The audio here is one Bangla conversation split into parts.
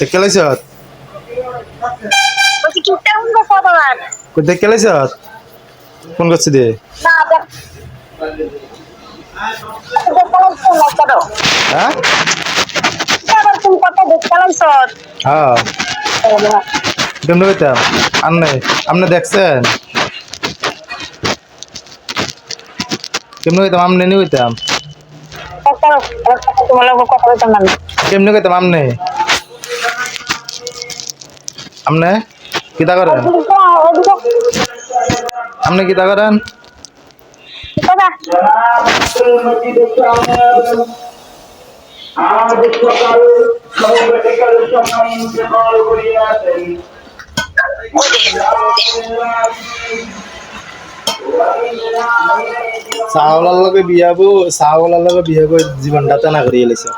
দেখে লাইছ দেখে লাইছ ফোন করছি দিয়ে হ্যাঁ হ্যাঁ কেমন কইতাম আপনি দেখছেন কেমন কইতাম আপনি নিয়ে কইতাম কেমনে কইতাম আপনি কিতা করেন আপনি কিতা করেন চাউলার লগে বিয়াবো জীবনটাতে না করিয়ে লেছে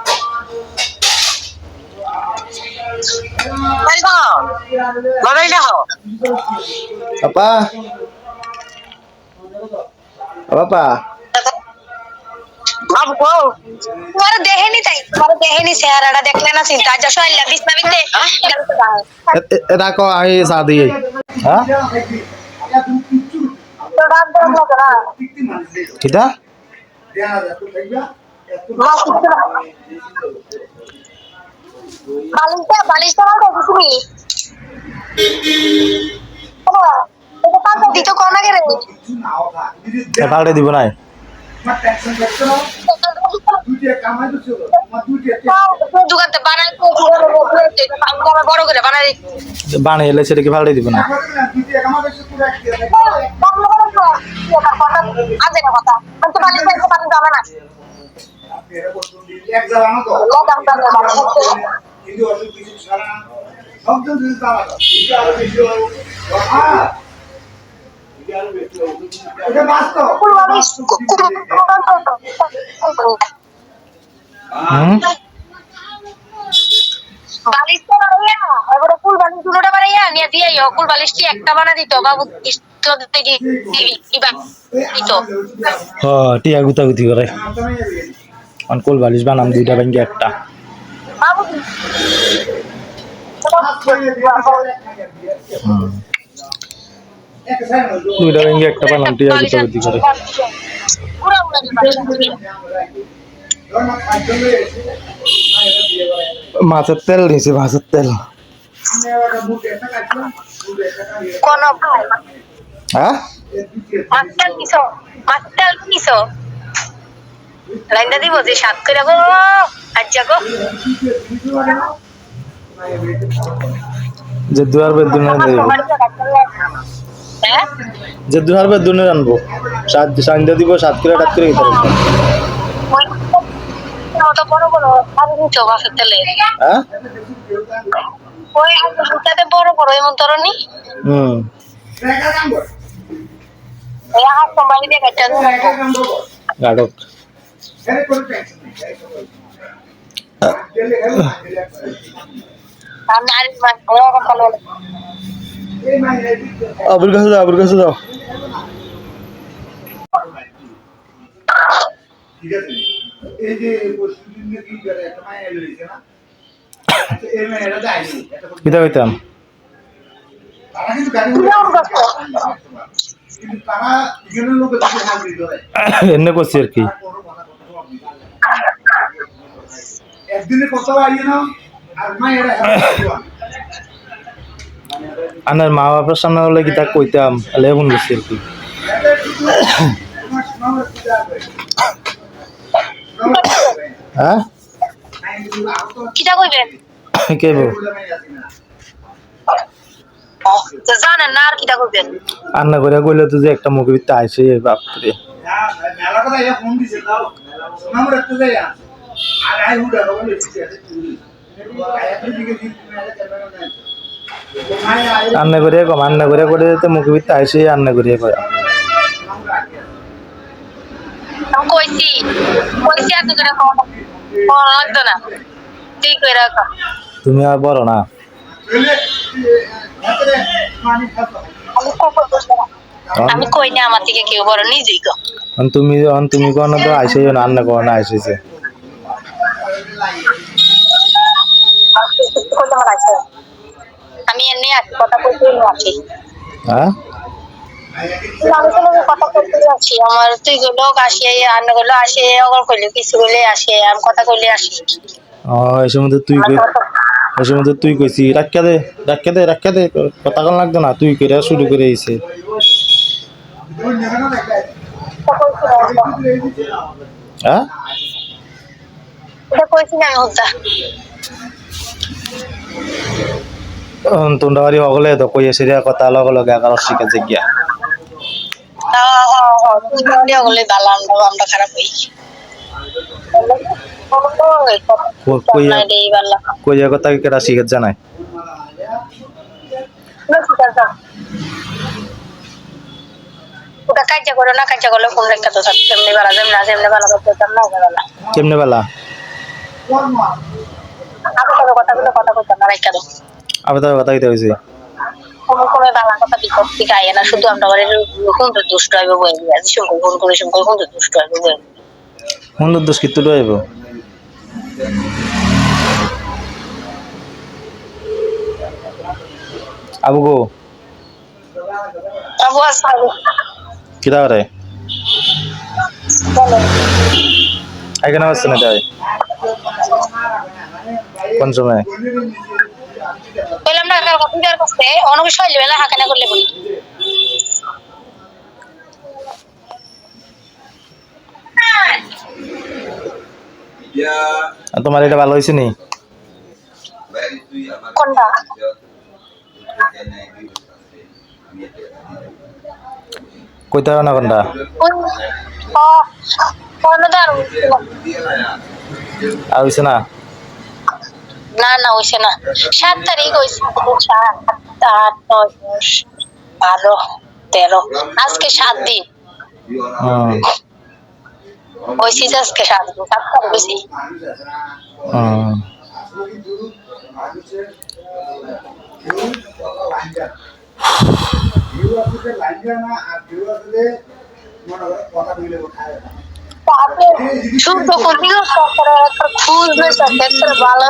পাপা পাপা দেখেনি তাই দেখেনি চেহারাটা দেখলে না চিন্তা এটা কো আমি চা দিয়ে হ্যাঁ কিটা বালিশটা তুমি দিত কোন আগে রে পাল্টে দিব নাই দোকানতে বড় করে বানাই বানিয়ে এলে সেটা কি পাল্টে দিব না কুল বালিশটি একটা বানা দিত বাবু টিয়া গুতাগুতি করে কুল বালিশ বানাম দুইটা ব্যাংকে একটা দুইটা ব্যাংকে একটা বানাম টিয়া গুতাগুতি করে মাছের তেল নিয়েছি মাছের তেল হ্যাঁ লাইনটা দিব যে সাত করে গো আচ্ছা গো যে দুয়ার বেদুনে যে দুয়ার বেদুনে আনবো সাইন্দা দিব 7 করে 8 করে দিতে হবে তো বড় বড় আর নিচে মাছের তেলে হ্যাঁ ওই আলুটাতে বড় বড় এমন তরনি এই হাত সম্ভালি দিয়ে কাটতে গাড়ক আবুর কাছে যাও ঠিক আছে এই যে পশ্চিম দিকে কি করে একটা মায়া লইছে না এই মায়াটা যায়নি কিতা কইতাম তারা কিন্তু গাড়ি কিন্তু তারা ইগেনের লোক দেখে হাজির করে এনে কইছি আর কি একদিনে কত আইয়ে না আর মায়েরা আনার মা বাবার সামনে হলে কিতা কইতাম তাহলে এমন গেছি আর কি হ্যাঁ কিটা কইবেন কে বল তো জানেন না আর কিটা কইবেন আন্না করে কইলে তো যে একটা মুখে ভিতরে আইছে বাপ রে মেলা কথা ইয়া ফোন দিছে দাও সোনাম রাখতে যাই আর আই হুডা বলে দিছে আন্না করে তো মুখে ভিতরে আইছে আন্না করে কয় কইছি এত করে লাগতো না ঠিক করে রাখো তুমি আর বড় না আমি কই না আমার থেকে কেউ বড় নিজেই গো তুমি কোন তো আইছে না আন্না কোন আইছে আমি এমনি আছি, কথা বলতে আছি। হ্যাঁ আমি তো কথা বলতে আছি, আমার তুই গুলো আসে, আন্ন গুলো আসে, অগর কইলে কিছু বলে আসে, আমি কথা কইলে আসি। এই সময় তুই কইছি রাখিয়া দে কথা কোন লাগতো না, তুই কইরা শুরু করে আইছে। হ্যাঁ এটা কইছি না আমি হত্যা। তোমরা বাড়ি অগলে তো কই এসে কথা লগ লগে আকার শিখে যে গিয়া তুই বলে ওগুলো ভালো, আমরা খারাপ হই। কইয়া কথা কেটা শিখে জানাই। ওটা কাজা করো না, কাজা করলে ফোন রেখা তো থাকছে, এমনি বেলা যেমন আছে এমনি বেলা করতে না বেলা। কেমনে বেলা আগে তবে কথা করতাম না রেখা দাও। আবার তো কথা কইতে হইছে কোনো কোনো বাংলা কথা বিপদ থেকে আয় না, শুধু আমরা বাড়ির কোনটা দুষ্ট হইবে বই দিয়ে আজ শুনবো ফোন করে শুনবো কোনটা দুষ্ট হইবে বই। সুন্দর দোষ কিত্তু আইব আবু গো আবু আসসালাম কিরা করে বলো। এখানে আসছে না তাই কোন সময় বললাম না কাল কম্পিউটার করতে অনেক সময় বেলা হাঁকানা করলে বলি। তোমার এটা ভালো হয়েছে নি কোনটা কইতে হবে না কোনটা আর হয়েছে না না না হইছে না 7 তারিখ হইছে 7 8 9 10 12 13 আজকে 7 দিন হইছে আজকে 7 দিন 7 তারিখ হইছে। শুধু ফুটিও খুঁজবে একটা ভালো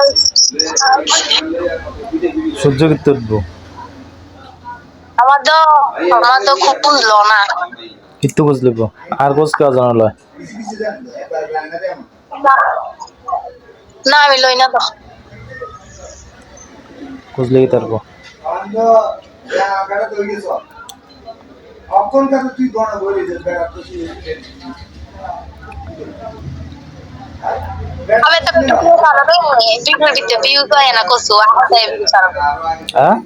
সহ্য করতে উঠবো আমার তো খুব বুঝলো না কিত্তু বুঝলি আর কোচ কেউ জানালো না আমি লই না তো খুঁজলে কি তারপর তুই গণ বলি আমি তো ভিডিও বানাবে ভিডিও দিতে ভিউ পায় না কসু আমাদের ভিডিও ছাড়াবে হ্যাঁ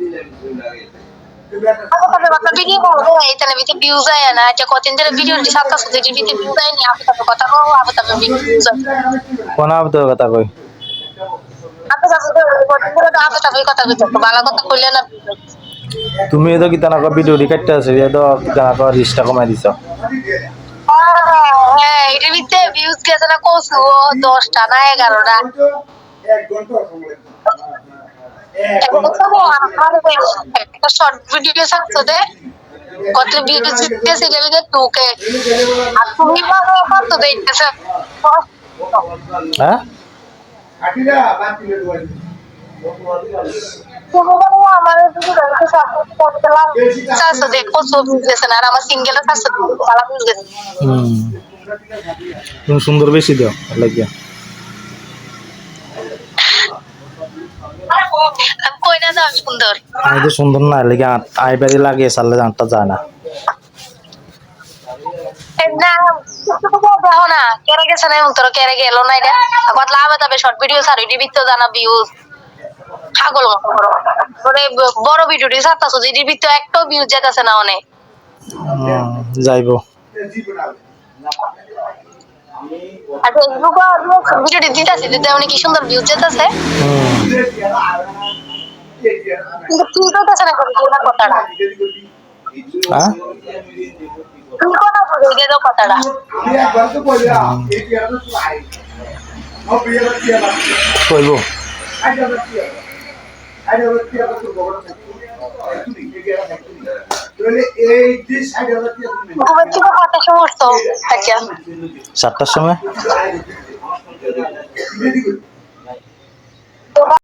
আমি কথা ভিডিও করব এখানে ভিডিও ভিউ যায় না এটা কতদিন ধরে ভিডিও দি সাতটা সুদ্ধি ভিডিও ভিউ যায় না আপনি তো কথা বলো আপনি তো ভিডিও কোন আবতো কথা কই আপনি তো কতদিন ধরে আপনি তো কথা কইতো ভালো কথা কইলে না তুমি তো কি তানা ভিডিও রিকাইতে আছে এ তো তানা রিস্টা কমাই দিছো হ্যাঁ এটার ভিতরে ভিউজ গেছে না কসু 10টা না 11টা 1 ঘন্টা সময় একটা শর্ট ভিডিও সাকসে কত ভিডিও দিতেছে গেলে টুকে আর তুমি ভালো কত দিতেছে হ্যাঁ আটিরা বাতিলে দুয়াই তুমি আমার ভিডিও দেখতে সাপোর্ট করতে লাগ সাকসে দেখো সব দিতেছে না আর আমার সিঙ্গেল সাকসে ভালো ভিউজ গেছে তুমি সুন্দর বেশি দাও লাগিয়া কই না দাও সুন্দর আমি তো সুন্দর না লাগে আইবারি লাগিয়ে সারলে জানটা যায় না না দেখো না কেরে গেছে না তোর কেরে গেল না এটা কত লাভ হবে শর্ট ভিডিও ছাড়ি দিবি তো জানা ভিউজ পাগল মতো বড় মানে বড় ভিডিওটি ছাড়তাছো যে দিবি তো একটাও ভিউজ যেতেছে না অনেক যাইবো আর ফেসবুক ভিডিওটি দিতেছি দিতে অনেক কি সুন্দর ভিউজ যেতেছে কিন্তু তুই তো না করি না কথাটা হ্যাঁ তুই কথা বলে দে তো কথাটা কইবো কত সমস্ত 7টার সময়